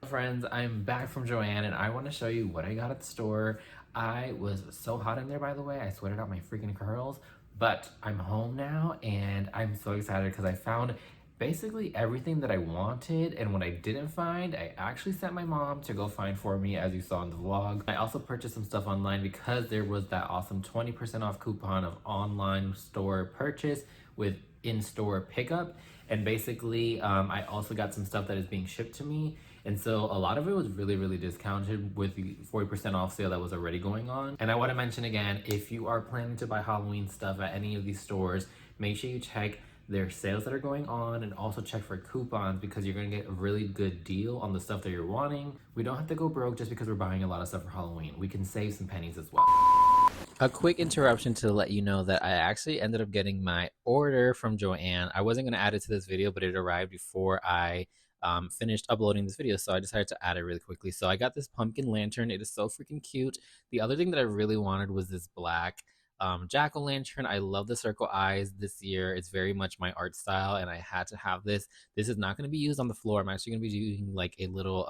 Friends, I'm back from Joann and I want to show you what I got at the store. I was so hot in there, by the way. I sweated out my freaking curls, but I'm home now and I'm so excited because I found basically everything that I wanted, and what I didn't find, I actually sent my mom to go find for me, as you saw in the vlog. I also purchased some stuff online because there was that awesome 20% off coupon of online store purchase with in-store pickup. And basically, I also got some stuff that is being shipped to me. And so a lot of it was really discounted with the 40% off sale that was already going on. And I want to mention again, if you are planning to buy Halloween stuff at any of these stores, make sure you check their sales that are going on and also check for coupons, because you're going to get a really good deal on the stuff that you're wanting. We don't have to go broke just because we're buying a lot of stuff for Halloween. We can save some pennies as well. A quick interruption to let you know that I actually ended up getting my order from Joann. I wasn't going to add it to this video, but it arrived before I finished uploading this video, so I decided to add it really quickly. So I got this pumpkin lantern. It is so freaking cute. The other thing that I really wanted was this black jack-o'-lantern. I love the circle eyes this year. It's very much my art style, and I had to have this. This is not going to be used on the floor. I'm actually going to be doing like a little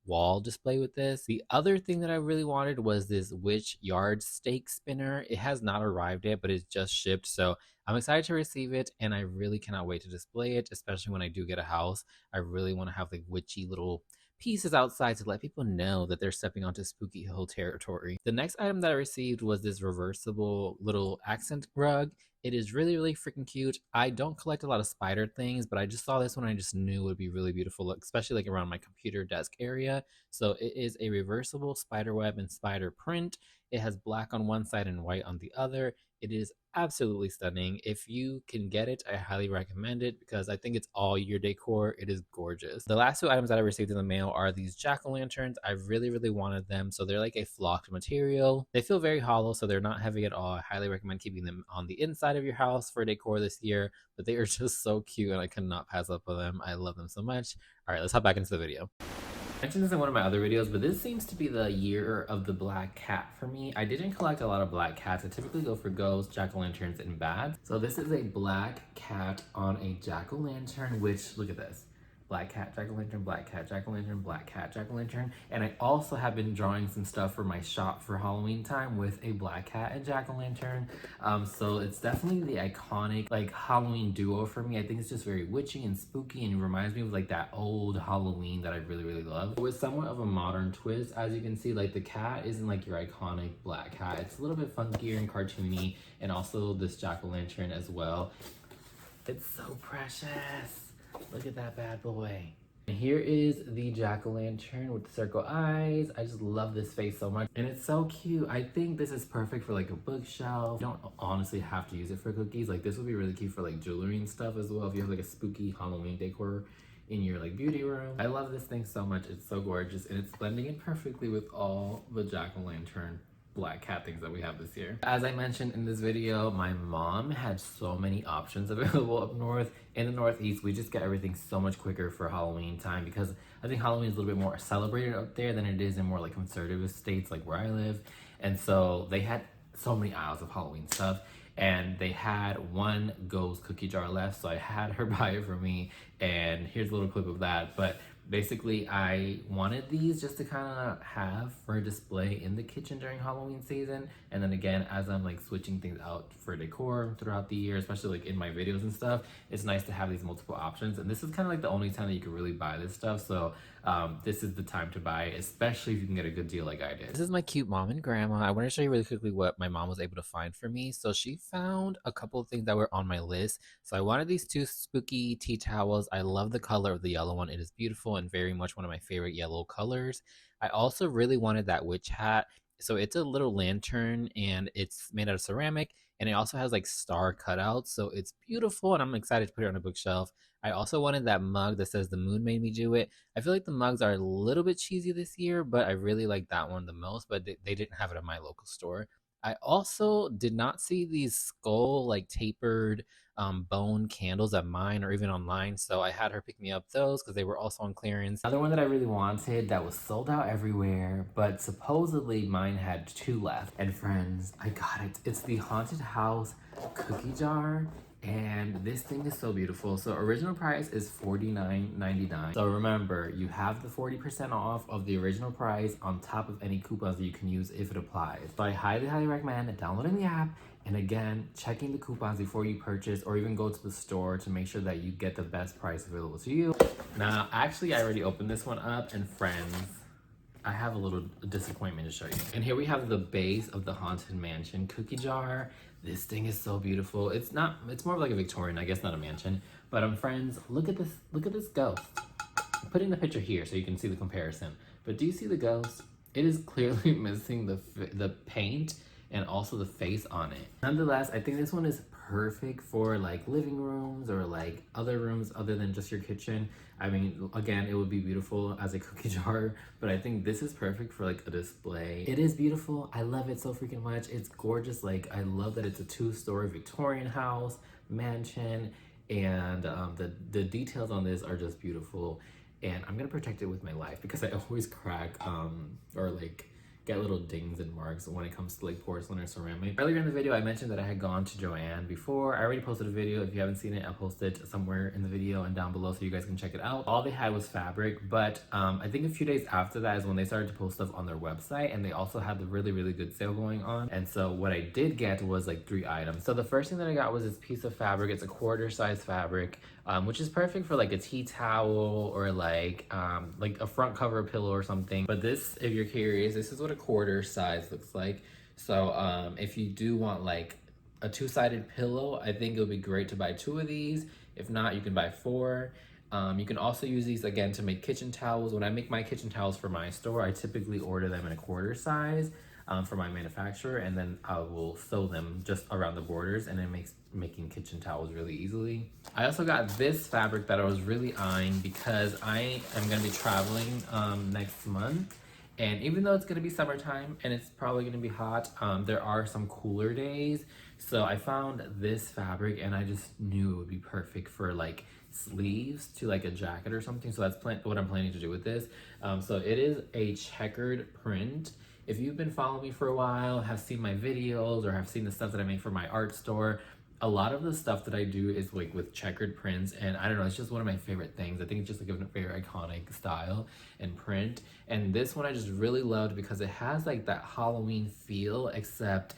wall display with this. The other thing that I really wanted was this witch yard stake spinner. It has not arrived yet, but it's just shipped, so I'm excited to receive it, and I really cannot wait to display it, especially when I do get a house. I really want to have like witchy little pieces outside to let people know that they're stepping onto spooky hill territory. The next item that I received was this reversible little accent rug. It is really freaking cute. I don't collect a lot of spider things, but I just saw this one and I just knew it would be really beautiful, especially like around my computer desk area. So it is a reversible spider web and spider print. It has black on one side and white on the other. It is absolutely stunning. If you can get it, I highly recommend it because I think it's all year decor. It is gorgeous. The last two items that I received in the mail are these jack-o'-lanterns. I really wanted them. So they're like a flocked material. They feel very hollow, so they're not heavy at all. I highly recommend keeping them on the inside of your house for decor this year, but they are just so cute and I cannot pass up on them. I love them so much. All right, let's hop back into the video. I mentioned this in one of my other videos, but this seems to be the year of the black cat for me. I didn't collect a lot of black cats. I typically go for ghosts, jack-o'-lanterns, and bats. So this is a black cat on a jack-o'-lantern, which, look at this. Black cat, jack-o'-lantern, black cat, jack-o'-lantern, black cat, jack-o'-lantern. And I also have been drawing some stuff for my shop for Halloween time with a black cat and jack-o'-lantern. So it's definitely the iconic like Halloween duo for me. I think it's just very witchy and spooky, and it reminds me of like that old Halloween that I really love. With somewhat of a modern twist, as you can see, like the cat isn't like your iconic black cat. It's a little bit funkier and cartoony, and also this jack-o'-lantern as well. It's so precious. Look at that bad boy. And here is the jack-o'-lantern with the circle eyes. I just love this face so much. And it's so cute. I think this is perfect for like a bookshelf. You don't honestly have to use it for cookies. Like this would be really cute for like jewelry and stuff as well. If you have like a spooky Halloween decor in your like beauty room. I love this thing so much. It's so gorgeous, and it's blending in perfectly with all the jack-o'-lantern black cat things that we have this year. As I mentioned in this video, my mom had so many options available up north. In the Northeast, we just get everything so much quicker for Halloween time, because I think Halloween is a little bit more celebrated up there than it is in more like conservative states like where I live. And so they had so many aisles of Halloween stuff, and they had one ghost cookie jar left, so I had her buy it for me, and here's a little clip of that. But basically, I wanted these just to kind of have for display in the kitchen during Halloween season. And then again, as I'm like switching things out for decor throughout the year, especially like in my videos and stuff, it's nice to have these multiple options. And this is kind of like the only time that you can really buy this stuff. So this is the time to buy it, especially if you can get a good deal like I did. This is my cute mom and grandma. I want to show you really quickly what my mom was able to find for me. So she found a couple of things that were on my list. So I wanted these two spooky tea towels. I love the color of the yellow one. It is beautiful and very much one of my favorite yellow colors. I also really wanted that witch hat. So it's a little lantern and it's made out of ceramic, and it also has like star cutouts. So it's beautiful, and I'm excited to put it on a bookshelf. I also wanted that mug that says the moon made me do it. I feel like the mugs are a little bit cheesy this year, but I really like that one the most, but they didn't have it at my local store. I also did not see these skull like tapered bone candles at mine or even online, so I had her pick me up those because they were also on clearance. Another one that I really wanted that was sold out everywhere, but supposedly mine had 2 left. And friends, I got it. It's the Haunted House cookie jar. And this thing is so beautiful. So original price is $49.99. So remember, you have the 40% off of the original price on top of any coupons that you can use if it applies. So I highly recommend downloading the app, and again, checking the coupons before you purchase, or even go to the store to make sure that you get the best price available to you. Now, actually, I already opened this one up, and friends, I have a little disappointment to show you. And here we have the base of the Haunted Mansion cookie jar. This thing is so beautiful. It's more of like a Victorian, I guess, not a mansion. But friends, look at this ghost. I'm putting the picture here so you can see the comparison. But do you see the ghost? It is clearly missing the paint and also the face on it. Nonetheless, I think this one is perfect for like living rooms or like other rooms other than just your kitchen. I mean, again, it would be beautiful as a cookie jar, but I think this is perfect for like a display. It is beautiful. I love it so freaking much. It's gorgeous. Like, I love that it's a 2-story Victorian house, mansion, and the details on this are just beautiful. And I'm gonna protect it with my life because I always crack or like get little dings and marks when it comes to like porcelain or ceramic. Earlier in the video, I mentioned that I had gone to Joann before. I already posted a video. If you haven't seen it, I'll post it somewhere in the video and down below so you guys can check it out. All they had was fabric, but I think a few days after that is when they started to post stuff on their website, and they also had the really good sale going on. And so what I did get was like 3 items. So the first thing that I got was this piece of fabric. It's a quarter size fabric, which is perfect for like a tea towel or like a front cover pillow or something. But this, if you're curious, this is what a quarter size looks like. So if you do want like a 2-sided pillow, I think it would be great to buy 2 of these. If not, you can buy 4. You can also use these again to make kitchen towels. When I make my kitchen towels for my store, I typically order them in a quarter size for my manufacturer, and then I will sew them just around the borders, and it makes making kitchen towels really easily. I also got this fabric that I was really eyeing because I am going to be traveling next month. And even though it's going to be summertime and it's probably going to be hot, there are some cooler days. So I found this fabric and I just knew it would be perfect for like sleeves to like a jacket or something. So that's what I'm planning to do with this. So it is a checkered print. If you've been following me for a while, have seen my videos, or have seen the stuff that I make for my art store, a lot of the stuff that I do is like with checkered prints, and I don't know, it's just one of my favorite things. I think it's just like a very iconic style and print. And this one I just really loved because it has like that Halloween feel, except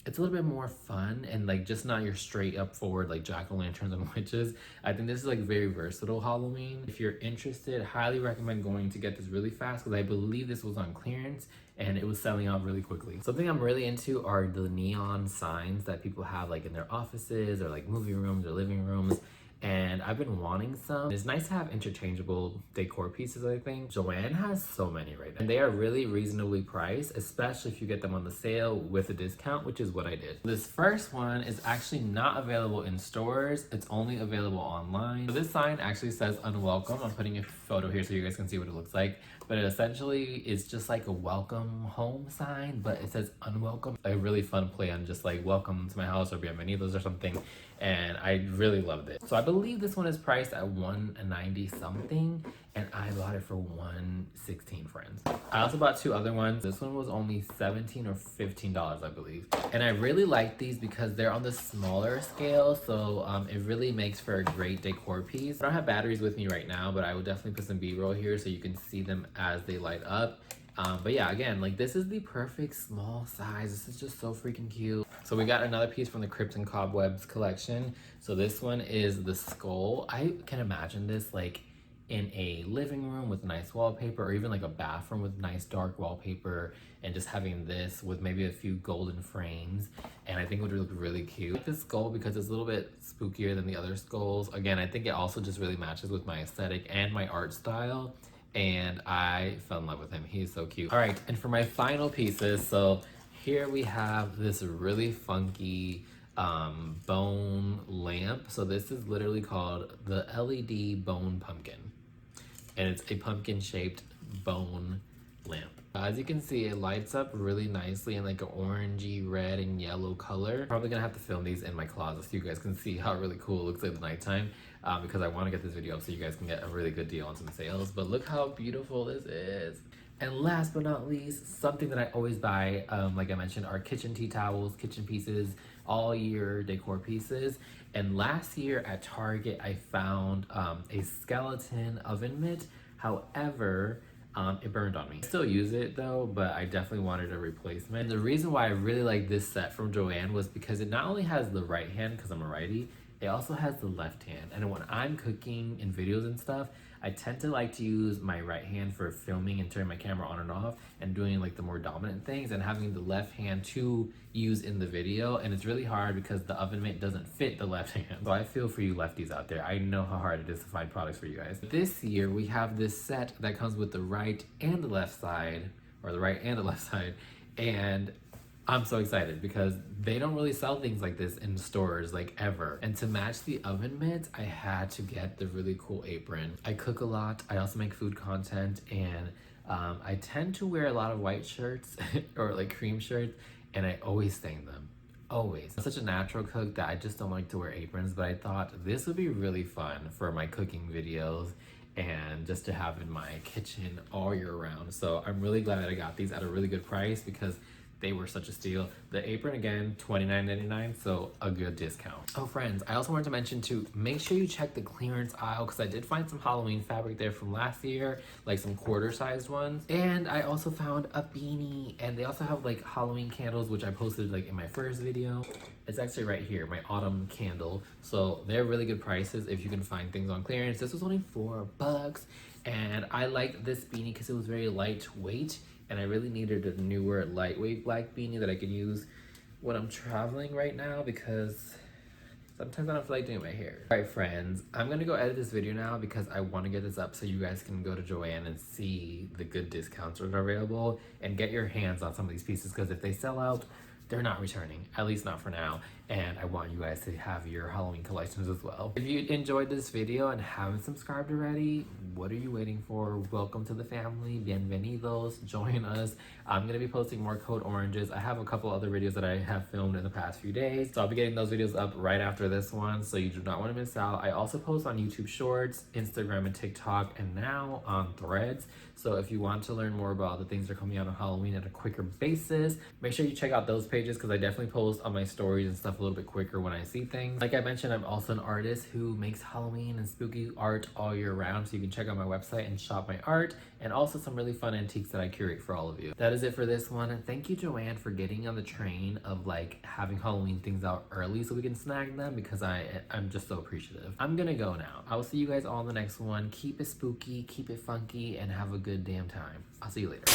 it's a little bit more fun and like just not your straight up forward like jack-o'-lanterns and witches. I think this is like very versatile Halloween. If you're interested, highly recommend going to get this really fast because I believe this was on clearance and it was selling out really quickly. Something I'm really into are the neon signs that people have like in their offices or like movie rooms or living rooms. And I've been wanting some. It's nice to have interchangeable decor pieces, I think. Joann has so many right now. And they are really reasonably priced, especially if you get them on the sale with a discount, which is what I did. This first one is actually not available in stores. It's only available online. So this sign actually says unwelcome. I'm putting a photo here so you guys can see what it looks like. But it essentially is just like a welcome home sign, but it says unwelcome. A really fun play on just like welcome to my house or bienvenidos or something. And I really loved it. So I believe this one is priced at $190 something, and I bought it for $116, friends. I also bought 2 other ones. This one was only $17 or $15, I believe. And I really like these because they're on the smaller scale, so it really makes for a great decor piece. I don't have batteries with me right now, but I will definitely put some B-roll here so you can see them as they light up. But yeah, again, like this is the perfect small size. This is just so freaking cute. So we got another piece from the Crypt and Cobwebs collection. So this one is the skull. I can imagine this like in a living room with nice wallpaper, or even like a bathroom with nice dark wallpaper, and just having this with maybe a few golden frames, and I think it would look really cute. I like this skull because it's a little bit spookier than the other skulls. Again, I think it also just really matches with my aesthetic and my art style, and I fell in love with him. He's so cute. All right, and for my final pieces, so here we have this really funky bone lamp. So this is literally called the LED bone pumpkin, and it's a pumpkin shaped bone lamp. As you can see, it lights up really nicely in like an orangey, red, and yellow color. Probably gonna have to film these in my closet so you guys can see how really cool it looks like at nighttime, because I want to get this video up so you guys can get a really good deal on some sales. But look how beautiful this is. And last but not least, something that I always buy, like I mentioned, are kitchen tea towels, kitchen pieces, all year decor pieces. And last year at Target, I found a skeleton oven mitt. However, it burned on me. I still use it though, but I definitely wanted a replacement. The reason why I really like this set from Joann was because it not only has the right hand, because I'm a righty, it also has the left hand. And when I'm cooking in videos and stuff, I tend to like to use my right hand for filming and turning my camera on and off and doing like the more dominant things, and having the left hand to use in the video. And it's really hard because the oven mitt doesn't fit the left hand. So I feel for you lefties out there. I know how hard it is to find products for you guys. This year we have this set that comes with the right and the left side, or the right and the left side. And I'm so excited because they don't really sell things like this in stores, like, ever. And to match the oven mitts, I had to get the really cool apron. I cook a lot, I also make food content, and I tend to wear a lot of white shirts or like cream shirts, and I always stain them. Always. I'm such a natural cook that I just don't like to wear aprons, but I thought this would be really fun for my cooking videos and just to have in my kitchen all year round. So I'm really glad that I got these at a really good price because they were such a steal. The apron, again, $29.99, so a good discount. Oh, friends, I also wanted to mention to make sure you check the clearance aisle because I did find some Halloween fabric there from last year, like some quarter-sized ones. And I also found a beanie, and they also have like Halloween candles, which I posted like in my first video. It's actually right here, my autumn candle. So they're really good prices if you can find things on clearance. This was only $4, and I liked this beanie because it was very lightweight. And I really needed a newer lightweight black beanie that I can use when I'm traveling right now because sometimes I don't feel like doing my hair. Alright friends, I'm gonna go edit this video now because I want to get this up so you guys can go to Joann and see the good discounts that are available and get your hands on some of these pieces, because if they sell out, they're not returning, at least not for now. And I want you guys to have your Halloween collections as well. If you enjoyed this video and haven't subscribed already, what are you waiting for? Welcome to the family. Bienvenidos. Join us. I'm going to be posting more code oranges. I have a couple other videos that I have filmed in the past few days, so I'll be getting those videos up right after this one, so you do not want to miss out. I also post on YouTube Shorts, Instagram and TikTok, and now on Threads. So if you want to learn more about the things that are coming out on Halloween at a quicker basis, make sure you check out those pages because I definitely post on my stories and stuff a little bit quicker when I see things. Like I mentioned, I'm also an artist who makes Halloween and spooky art all year round, so you can check out my website and shop my art, and also some really fun antiques that I curate for all of you. That is it for this one, and thank you, Joann, for getting on the train of like having Halloween things out early so we can snag them, because I'm just so appreciative. I'm gonna go now. I will see you guys all in the next one. Keep it spooky, keep it funky, and have a good damn time. I'll see you later.